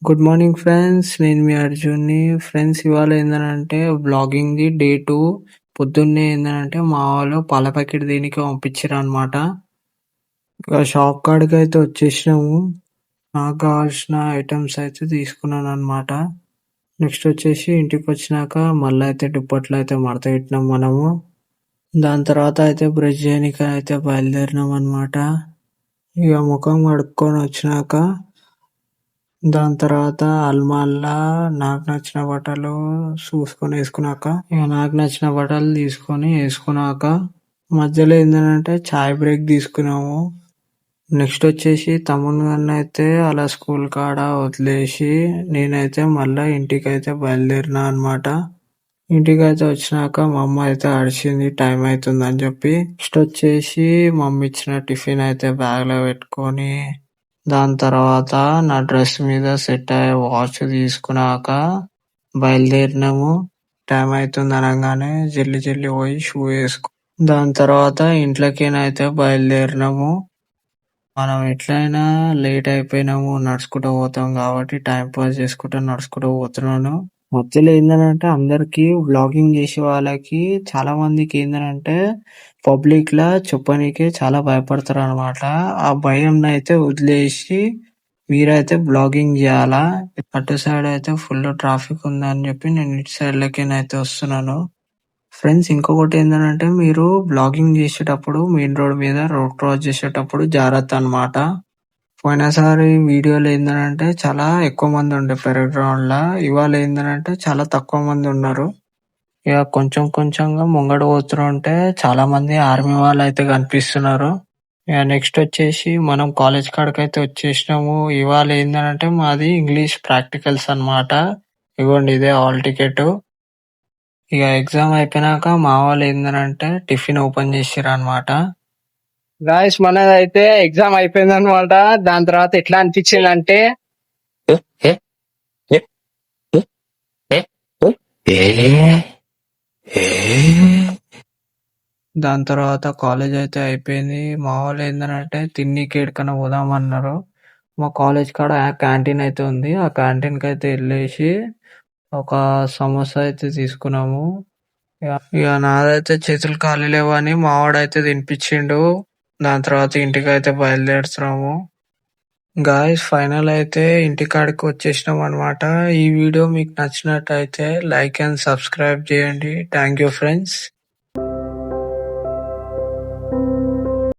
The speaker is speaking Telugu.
Good morning friends. నేను మీ అర్జున్‌ని. ఫ్రెండ్స్ ఇవాళ ఏందనంటే వ్లాగింగ్‌ది డే 2 పొద్దున్నే ఏందనంటే మా వాళ్ళు పాల ప్యాకెట్ దేనికి పంపించిర్రనమాట. ఇక షాప్ కాడికైతే వచ్చేసినాము. నాకు కావాల్సిన ఐటెమ్స్ అయితే తీసుకున్నాననమాట. నెక్స్ట్ వచ్చేసి ఇంటికొచ్చినాక మళ్ళా అయితే దుప్పట్లు అయితే మడత పెట్టినాం మనము. దాని తర్వాత అయితే బ్రష్ చేయనీకైతే బయలుదేరినామనమాట. ఇక ముఖం కడుక్కొని వచ్చినాక దాని తర్వాత అల్మార్‌లా నాకు నచ్చిన బట్టలు చూసుకొని ఏసుకున్నాక, ఇక నాకు నచ్చిన బట్టలు తీసుకొని ఏసుకున్నాక, మధ్యలో ఏందనంటే చాయ్ బ్రేక్ తీసుకున్నాము. నెక్స్ట్ వచ్చేసి తమ్ముని గాడినైతే అలా స్కూల్ కాడ వదిలేసి నేనైతే మళ్ళా ఇంటికైతే బయలుదేరినా అనమాట. ఇంటికైతే వచ్చినాక మా అమ్మ అయితే అరిచింది టైం అవుతుందని చెప్పి. నెక్స్ట్ వచ్చేసి మమ్మీ ఇచ్చిన టిఫిన్ అయితే బ్యాగ్‌లో పెట్టుకొని దాని తర్వాత నా డ్రెస్ మీద సెట్ అయ్యే వాచ్ తీసుకున్నాక బయలుదేరినాము. టైం అవుతుంది అనగానే జల్ది జల్ది పోయి షూ వేసుకో దాని తర్వాత ఇంట్లోకేనైతే బయలుదేరినాము. మనం ఎట్లయినా లేట్ అయిపోయినాము, నడుచుకుంటూ పోతాం కాబట్టి టైం పాస్ చేసుకుంటూ నడుచుకుంటూ పోతున్నాను. మధ్యలో ఏందనంటే అందరికి వ్లాగింగ్ చేసే వాళ్ళకి చాలా మందికి ఏందనంటే పబ్లిక్ లా చెప్పనీకి చాలా భయపడతారు అనమాట. ఆ భయం అయితే వదిలేసి మీరైతే బ్లాగింగ్ చేయాలా. అటు సైడ్ అయితే ఫుల్ ట్రాఫిక్ ఉందని చెప్పి నేను ఇటు సైడ్ లెక్కనైతే వస్తున్నాను. ఫ్రెండ్స్ ఇంకొకటి ఏందనంటే మీరు బ్లాగింగ్ చేసేటప్పుడు మెయిన్ రోడ్ మీద రోడ్ క్రాస్ చేసేటప్పుడు జాగ్రత్త అన్నమాట. పోయినసారి వీడియోలో ఏందనంటే చాలా ఎక్కువ మంది ఉండే పెరేడ్ గ్రౌండ్ లా. ఇవాళ ఏందనంటే చాలా తక్కువ మంది ఉన్నారు. ఇక కొంచెం కొంచెంగా ముంగడు పోతుంటే చాలా మంది ఆర్మీ వాళ్ళు అయితే కనిపిస్తున్నారు. ఇక నెక్స్ట్ వచ్చేసి మనం కాలేజ్ కాడికైతే వచ్చేసినాము. ఇవాళ ఏందనంటే మాది ఇంగ్లీష్ ప్రాక్టికల్స్ అన్నమాట. ఇగోండి ఇదే హాల్ టికెట్. ఇక ఎగ్జామ్ అయిపోయినాక మా వాళ్ళు ఏందనంటే టిఫిన్ ఓపెన్ చేసిర్రు అన్నమాట. గాయస్ మనదైతే ఎగ్జామ్ అయిపోయింది అనమాట. దాని తర్వాత ఎట్లా అనిపించింది అంటే దాని తర్వాత కాలేజ్ అయితే అయిపోయింది. మా వాళ్ళు ఏందనంటే తిన్నికి ఎక్కడికైనా పోదామన్నారు. మా కాలేజ్ కాడ క్యాంటీన్ అయితే ఉంది. ఆ క్యాంటీన్ కి అయితే వెళ్ళేసి ఒక సమోసా అయితే తీసుకున్నాము. ఇక నాదైతే చేతులు ఖాళీ లేవని మా వాడైతే తినిపించిండు. దాని తర్వాత ఇంటికి అయితే బయలుదేరుతున్నాము. గాయ్స్ ఫైనల్ అయితే ఇంటికాడికి వచ్చేసినాం అనమాట. ఈ వీడియో మీకు నచ్చినట్టయితే లైక్ అండ్ సబ్స్క్రైబ్ చేయండి. Thank you friends.